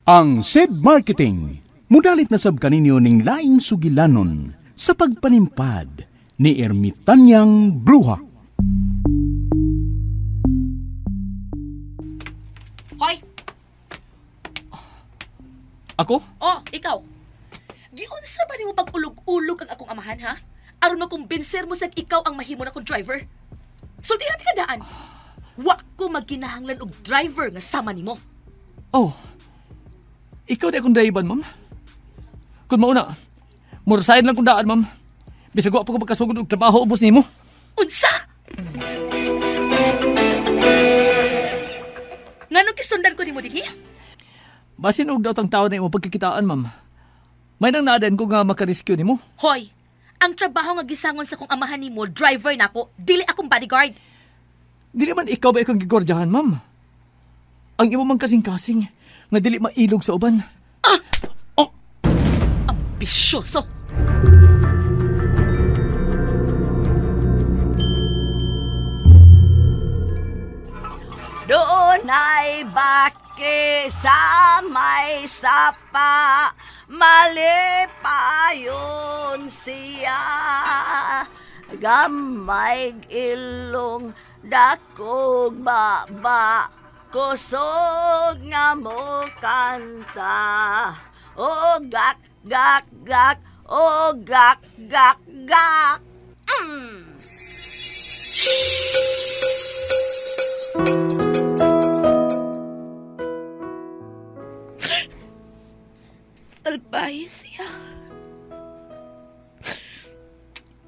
Ang SED Marketing, mudalit na sab kaninyo ning laing sugilanon sa pagpanimpad ni Ermitanyang Bruha. Hoy! Ako? Oh, ikaw. Giunsa ba nimo pag-ulog-ulog ang akong amahan, ha? Aron makumbinser mo sa ikaw ang mahimo na kong driver. Sultihan ka daan. Wa ko magkinahanglan og driver nga sama nimo. Oh, ikaw di akong daiban, ma'am. Kung mauna, murasayan lang kung daan, ma'am. Bisag wa pa ko magkasugod og trabaho ubos nimo. Unsa? Nganong kisundan ko nimo dinhi? Basin og daw tang tao na imo pagkikitaan, ma'am. May nang naadan ko nga makarescue nimo. Hoy, ang trabaho nga gisangon sa kong amahan nimo, driver nako, dili akong bodyguard. Dili man ikaw ba ikong gigordyahan, ma'am? Ang imo man kasing-kasing nga dili mailog sa uban. Oh! Ambisyoso! Doon ay baki sa may sapa, mali pa yun siya. Gamay ilong, dakog baba, kusog nga mo kanta. O gak, gak, gak, o gak, gak, gak. Salbahe siya.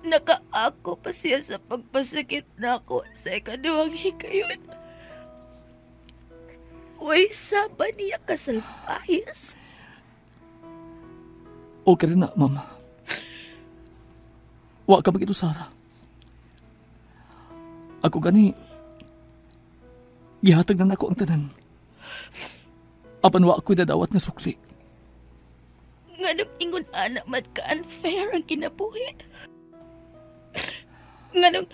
Nakaako pa siya sa pagpasakit na ako sa ikaduhang hikayon. Uy, saba niya kasalbahis. Okay rin na, ma'am. Wa ka bagito, Sarah. Ako gani, gihatag na nako ang tanan. Apan wa ako'y nadawat nga sukli. Nganong ingon anak mat ka unfair ang kinabuhi. Nganong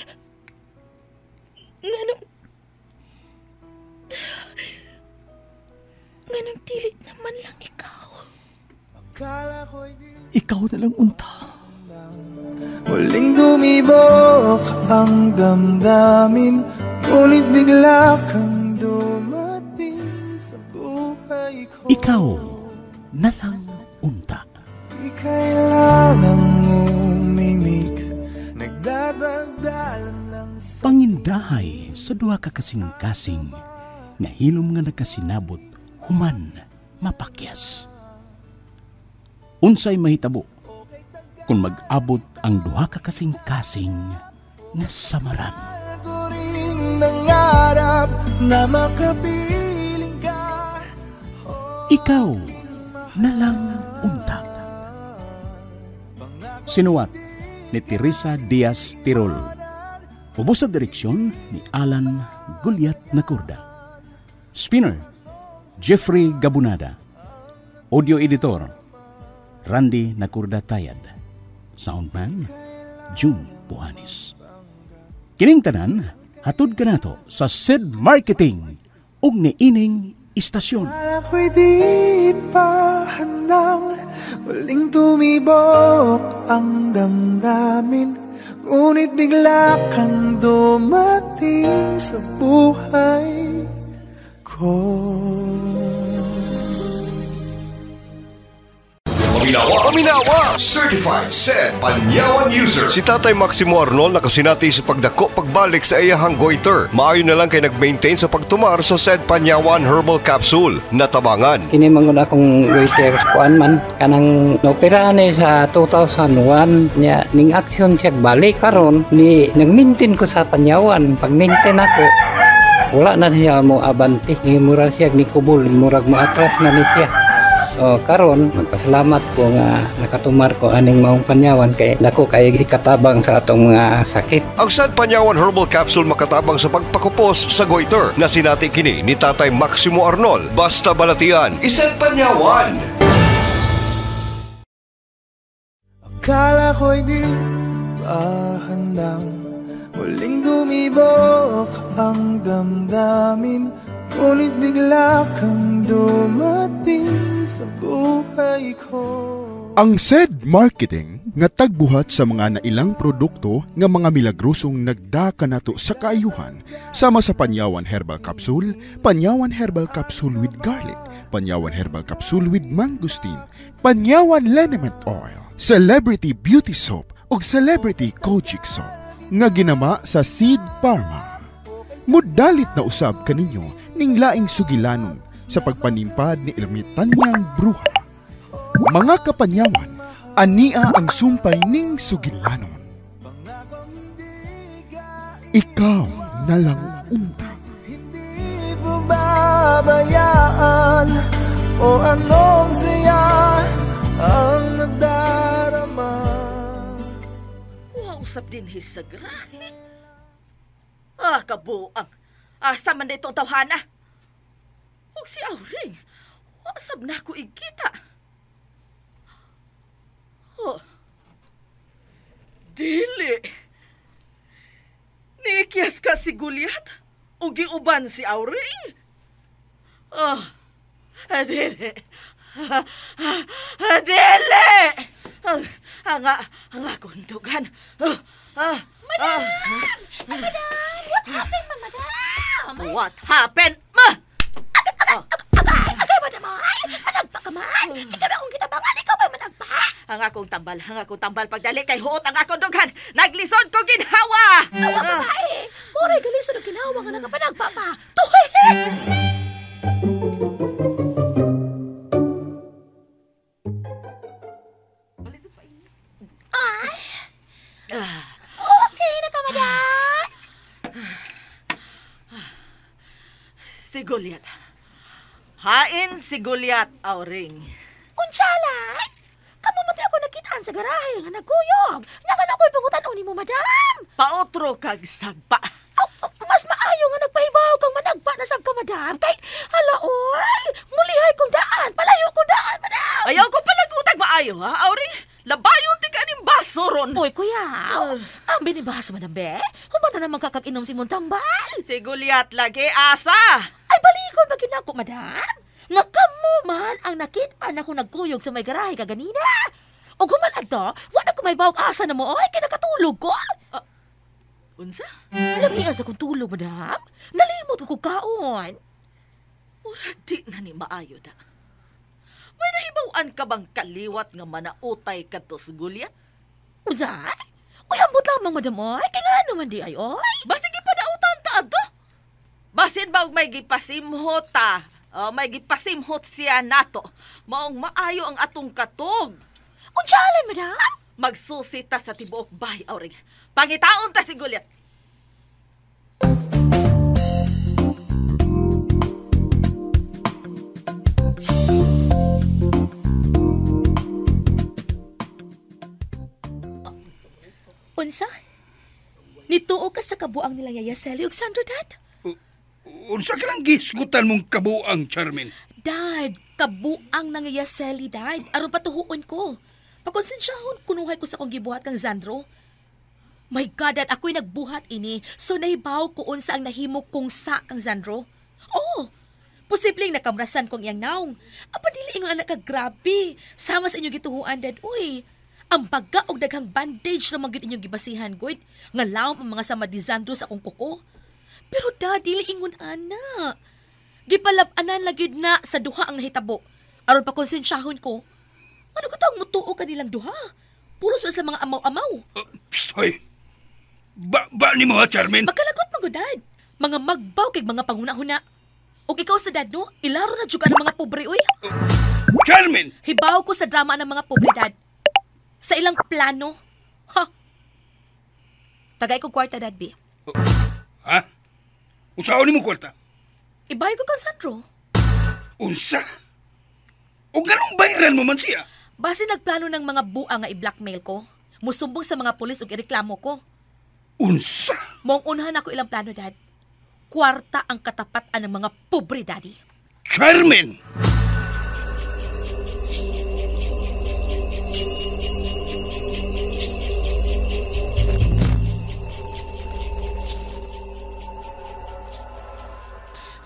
dili naman lang ikaw. Ikaw na lang unta. Muling dumibok ang damdamin, ngunit bigla kang dumating sa buhay ko. Ikaw na lang unta. Di kailangang umimik, nagdadagdalan lang sa Pangindahay sa duha ka kasing-kasing nga hilom nga nagkasinabot human mapakyas. Unsay mahitabo kung mag-abot ang duha ka kasing-kasing nga samaran. ko rin nangarap na makapiling ka. Ikaw na lang unta. Sinuwat ni Teresa Diaz Tirol. Ubos sa direksyon ni Alan Gulyat Nakurda. Spinner, Jeffrey Gabunada. Audio editor, Randy Nakurda Tayad. Soundman, June Puhanis. Kining tanan, hatod ka nato sa SED Marketing ug niining istasyon. Akala ko'y di pa handang muling tumibok ang damdamin, ngunit bigla kang dumating sa buhay ko. Paminawa! Certified SED Panyawan User. Si Tatay Maximo Arnold nakasinati sa pagdako pagbalik sa iyahang goiter. Maayo na lang kay nag-maintain sa pagtumar sa SED Panyawan Herbal Capsule. Natabangan. Kini mangun akong waiter kuan man kanang naoperahan sa 2001 nya ning action siya balik karon ni nag-maintain ko sa Panyawan. Pag-maintain ako wala na siya mo abanti ni murag siya ni kubol murag mo atras na ni siya. O karon magpasalamat ko nga nakatumar ko aning maong Panyawan kay dako kay ikatabang sa atong mga sakit. Ang SED Panyawan Herbal Capsule makatabang sa pagpakupos sa goiter na sinati kini ni Tatay Maximo Arnold. Basta balatian, SED Panyawan. Akala ko'y di pa handang muling dumibok ang damdamin, ngunit bigla kang dumating sa buhay ko. Ang SED Marketing nga tagbuhat sa mga nailang produkto nga mga milagrosong nagdaka nato sa kaayuhan sama sa Panyawan Herbal Capsule, Panyawan Herbal Capsule with Garlic, Panyawan Herbal Capsule with Mangosteen, Panyawan Liniment Oil, Celebrity Beauty Soap ug Celebrity Kojic Soap nga ginama sa Seed Pharma. Mudalit na usab kaninyo ning laing sugilanon sa pagpanimpad ni Ermitanyang Bruha. Mga kapanyawan, ania ang sumpay ning sugilanon. Ikaw na lang untang. Hindi mo babayaan o anong siya ang nadarama. Wow, usap din hisagrahe. Kabuang. Asa man na itong tawhana? Huwag si Auring. Wasab na ako ikita. Oh. Dili. Nikias ka si Gulyat? O giuban si Auring? Dili. Dili! Ang akundugan. Madam! Madam! What happened, madam? What happened, ma? Agay, madam, ay! Managpa ka, man! Ikaw na akong kitabangan, ikaw ba managpa? Ang akong tambal pagdali kay huot ang akong dughan. Naglisod ko ginhawa! Awa ka ba eh! Moray galisod ang ginawa nga nakapanagpa pa! Tuhihit! Ay! Okay na ka, madam! Si Gulyat. Hain si Gulyat, Auring. Unsala! Kamumatay ako nakitaan sa garahe nga nagkuyog. Nga nga ako'y pangutan ni mo, madam! Paotro kag sagpa. Mas maayo nga nagpahibaw kang managpa na sab ka, madam. Kay, halaoy! Mulihay kong daan! Palayo kong daan, madam! Ayaw ko palagutag maayo, ha, Auring? Labayon ti ka ning baso ron. Uy, kuya! Ang binibasa, madam, be? Human na naman kakag-inom si mong tambal? Si Gulyat lagi asa. Ay, balikon ba ginako, madam? Nga kamo man ang nakita na kung nagkuyog sa may garahe kaganina. O guman ato, wala ko may bawag asa na mo, ay kinakatulog ko. Unsa? Lamian sa kong tulog, madam. Nalimot ko kaon. Mura di na ni maayo da. May nahibawan ka bang kaliwat nga manautay ka to sa Gulyat? Unsa? Uy, ambot lamang, madam, ay. Kaya nga naman di ay, oy. Basig ipanautan ta ato. Basin ba may gipasimhot ta? May gipasimhot siya nato. Maong maayo ang atong katog. Unsalan, madam? Magsusi ta sa tibuok bahay, Auring. Pangitaon ta si Gulyat. Unsa? Nituo ka sa kabuang nila Yaya Sally ug Sandro, Dad? Unsa ka lang gisgutan mong kabuang, Charmin? Dad, kabuang nang Yaya Sally, Dad. Aron patuhuon ko. Pagkonsensyahon, kunuhay ko sa kong gibuhat kang Sandro. My God, Dad, ako'y nagbuhat ini. So nahibaw ko unsa ang nahimo kong sa kang Sandro. Oo, posibleng nakamrasan kong iyang naong. Apa dili ingon anak ka, grabe. Sama sa inyong gituhuan, Dad, uy. Ang baga og daghang bandage na magid inyong gibasihan, Goyd. Nga lawom ang mga sama di Sandro sa akong kuko. Pero Dad, dili ingon ana. Gipalab-anan lagid na sa duha ang nahitabo. Aron pa konsensyahon ko. Ano ko tawag mutuo ka nilang duha? Pulos ba sa mga amaw-amaw? Hoy, ba ni mo ha, Charmin? Magkalagot mo, Dad. Mga magbaw kay mga panguna-huna. O ikaw sa Dad, no? Ilaro na juga ng mga pobre, uy. Charmin! Hibaw ko sa drama ng mga pobre, Dad. Sa ilang plano. Ha? Tagay ko kwarta, Dad, B. Ha? Unsaon ni mo kwarta? Ibay ko kang Sandro. Unsa? O ganong bayaran mo man siya? Base nagplano ng mga buang nga i-blackmail ko. Musumbong sa mga pulis ug ireklamo ko. Unsa? Mong unahan ako ilang plano, Dad. Kwarta ang katapatan ng mga pobre, Daddy. Charmin!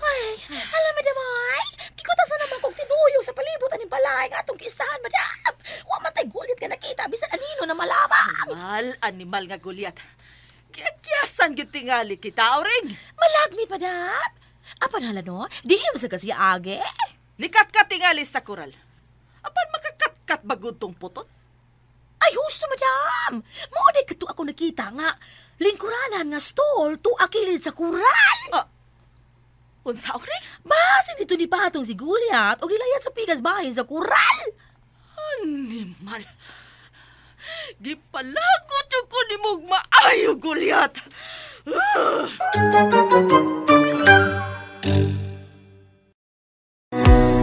Ay, alam mo naman, kikuta sa naman kong tinuyo sa palibot ni balay nga itong kistahan, madam. Wa matay gulit ka nakita, bisan anino na malamang. Animal nga gulyat. Kiyakyasan gyud tingali kita, Auring. Malagmit, madam. Apan hala no, di mo sa kasi age. Likat ka tingali sa kural. Apan makakatkat bagod tong putot? Ay, husto, madam. Mauday ka to ako nakita nga. Lingkuranan nga stall, to akilid sa kural. Unsa, Auring? Base dito ni Patong si Gulyat o nilayat sa pigas bahin sa kural. Animal. Gipalagot yung ko ni mong maayo, Gulyat.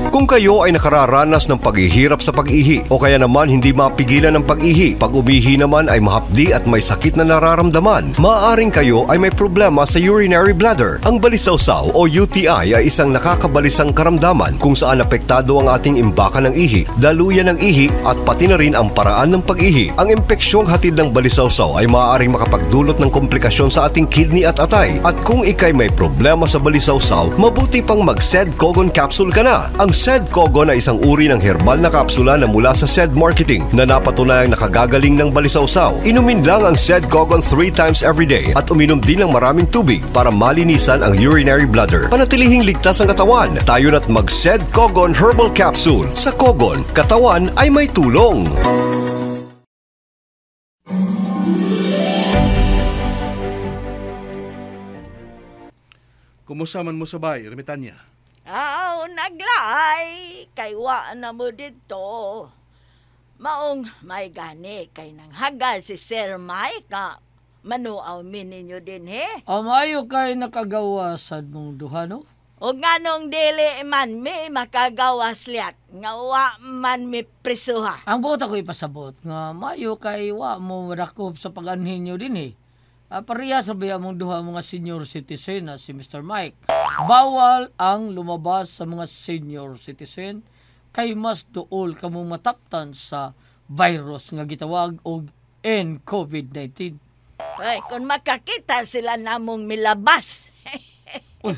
Kung kayo ay nakararanas ng paghihirap sa pag-ihi o kaya naman hindi mapigilan ng pag-ihi, pag umihi naman ay mahapdi at may sakit na nararamdaman, maaaring kayo ay may problema sa urinary bladder. Ang balisawsaw o UTI ay isang nakakabalisang karamdaman kung saan apektado ang ating imbakan ng ihi, daluyan ng ihi at pati na rin ang paraan ng pag-ihi. Ang impeksyong hatid ng balisawsaw ay maaaring makapagdulot ng komplikasyon sa ating kidney at atay. At kung ikay may problema sa balisawsaw, mabuti pang mag-SED-COGON capsule ka na. Ang SED-COGON ay isang uri ng herbal na kapsula na mula sa SED Marketing na napatunayang nakagagaling ng balisawsaw. Inumin lang ang SED-COGON 3 times every day at uminom din ng maraming tubig para malinisan ang urinary bladder. Panatilihing ligtas ang katawan. Tayo na't mag-SED-COGON Herbal Capsule. Sa COGON, katawan ay may tulong. Kumusta man mo sa bay, Ermitanya? Naglay, kay wa na mo dito. Maong may gani kay nang hagal si Sir Mike nga manuaw ninyo din he. Amayo kay nakagawasan mong duha, no? O nganong dili man mi makagawas liat, nga wa man mi prisuha. Ang buot ako ipasabot nga mayo kay wa mo rakop sa pag-anhin nyo din eh. Pareha sabihan mong duha mga senior citizen na si Mr. Mike. Bawal ang lumabas sa mga senior citizen kay mas duol kamong mataptan sa virus nga gitawag og COVID-19. Ay, kung makakita sila namong milabas. Uy,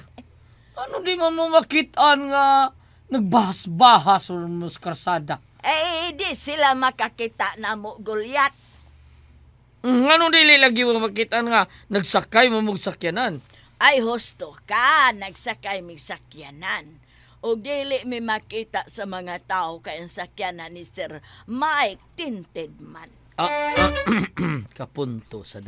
ano di man mo makitaan nga nagbahas-bahas o mas karsada? Di sila makakita namo Gulyat. Ano dili lagi mo makitaan nga nagsakay mo mong sakyanan? Ay, husto ka, nagsakay mig sakyanan. O dili mi makita sa mga tao kay ang sakyanan ni Sir Mike tinted man. Kapunto sa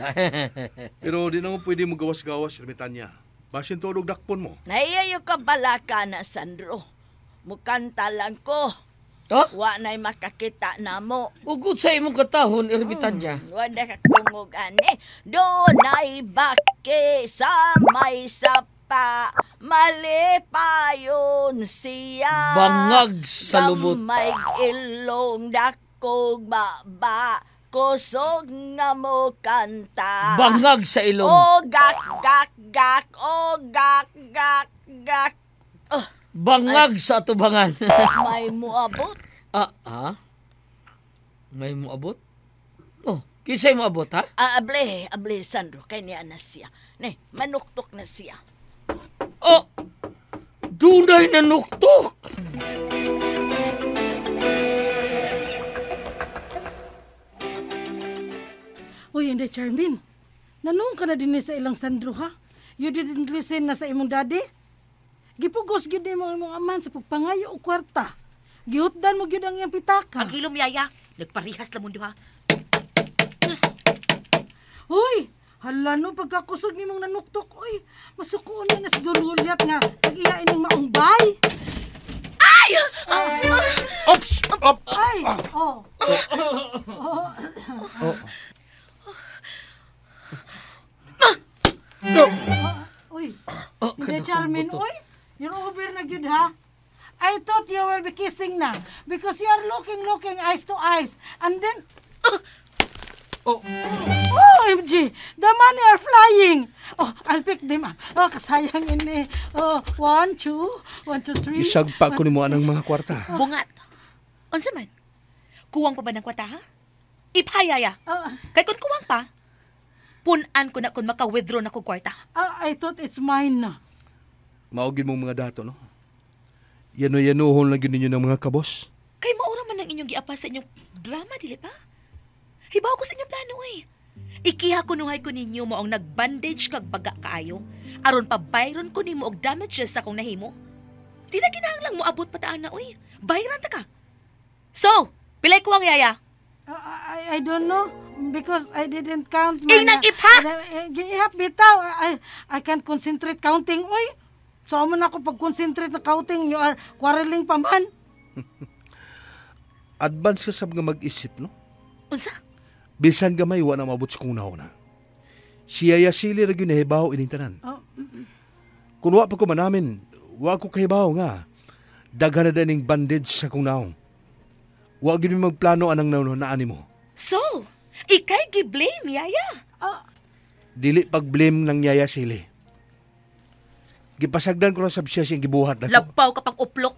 Pero di naman pwede mo gawas-gawas, Ermitanya. Basin tulog dakpon mo. Naiyayo ka balaka na, Sandro. Mukanta lang ko. Wa na'y makakita na mo. Ugod sa imong katahon, Ermitanya. Wala ka kungog ani. Doon ay baki sa may sapa. Malipayon siya. Bangag sa lubot. Gamay ilong dakog baba. Kusog nga mo kanta. Bangag sa ilong. O gak gak gak. O gak gak gak. Bangag sa atubangan. May muabot. May muabot? Oh, kisay muabot ha? Able, Sandro, kay niya na siya. Ne, manuktok na siya. Dunay na nuktok! Uy, hindi, Charmin. Nanong ka na din sa ilang Sandro, ha? You didn't listen na sa imong daddy? Gipugos gyud mo imong aman sa pagpangayo o kwarta. Gihutdan mo gyud ang iyang pitaka. Ang hilom yaya, nagparihas lamon duha. Uy, hala no pagkakusog nimong nanuktok. Uy, masukuon na sa Gulyat nga nag-iya ining maungbay. Ay! Ops! Ay! Uy, hindi, Charmin. Uy, you're over na gyud ha. I thought you will be kissing na because you are looking eyes to eyes. And then... OMG! The money are flying! I'll pick them up. Kasayang ini. 1, 2, 3. Isagpa ko ni mo anang mga kwarta. Bungat. Unsa man? Kuwang pa ba ng kwarta, ha? Ipahayaya. Kay kun kuwang pa, punan ko na kung maka-withdraw na ko kwarta. I thought it's mine na. Maugin mong mga dato, no? Yano-yanuhon lang yun ninyo ng mga kabos. ng inyong giapa sa inyong drama, dili ba? Hibaw ko sa inyong plano eh. Ikiha kunuhay ko ninyo mo ang nagbandage kag baga kaayo. Aron pa bayron ko nimo og damages sa akong nahimo. Di na kinahanglang mo abot pataan na, uy. Bayran ta ka. So, pilay ko ang yaya. I don't know because I didn't count. Inang ipha! Ihap bitaw. I can't concentrate counting, uy. So, amo na ako pag-concentrate na counting, you are quarreling pa man. Advance ka sab nga mag-isip, no? Unsa? Bisan gamay, wa na mabot sa kong nauna. Siya yasili rin yung nahibaw inintanan. Kung wa pa ko manamin, wa ko kahibaw nga. Daghan na daning bandage sa kong naong. Wa gini magplano anang naunaan mo. So, ikay gi-blame, yaya? Dili pag-blame ng yaya sili. Gipasagdan ko na siya siyang gibuhat na ko. Labaw ka pang uplok.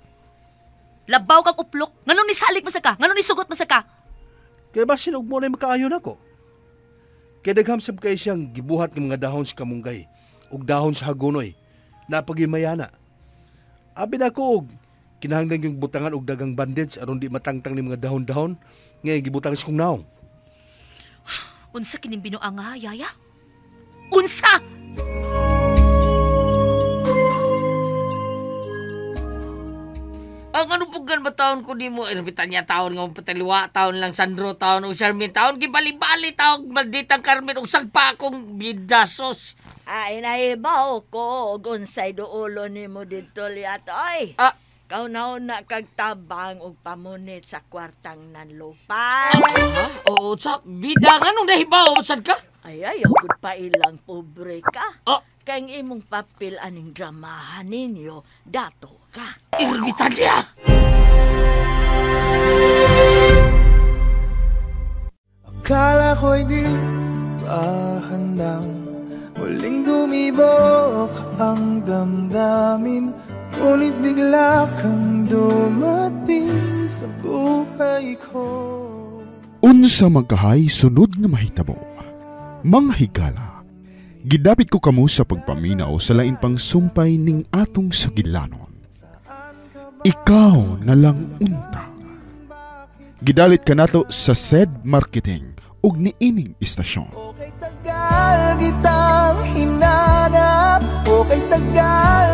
Labaw kang uplok. Nganong ni salik masaka? Nganong ni sugot masaka? Kaya ba sinog mo na makaayon ako? Kaya daghamsab kayo siyang gibuhat ng mga dahon sa kamunggay ug dahon sa hagunoy na pagimayana. Abi na ko og kinahanglan yung butangan og dagang bandage aron di matangtang ni mga dahon-dahon nga gibutang sa kong naong. Unsa kining binuang nga, yaya? Unsa? Ang ano pugan ba taon ko di mo? Ermitan niya taon nga pataliwa, taon lang Sandro, taon o Charmin, taon gibali-bali, taon malditang Carmen, usag pa akong bidasos. Ay, nahibaw ko, gunsay ulo ni mo dito liat, oy. Kau na kagtabang og pamunit sa kwartang nanlupay. Oo, sa bidangan nung nahibaw, saan ka? Ay, gud pa ilang pobre ka. Kang imong papel aning dramahan ninyo, dato ka. Ermitan niya! Akala ko'y di pa handang muling dumibok ang damdamin, ngunit bigla kang dumating sa buhay ko. Unsa magkahay sunod nga mahitabo. Mga higala, gidapit ko kamo sa pagpaminaw sa lain pang sumpay ning atong sagilanon. Ikaw na lang unta. Gidalit ka nato sa SED Marketing ug niining istasyon. Tagal kitang hinanap, okay tagal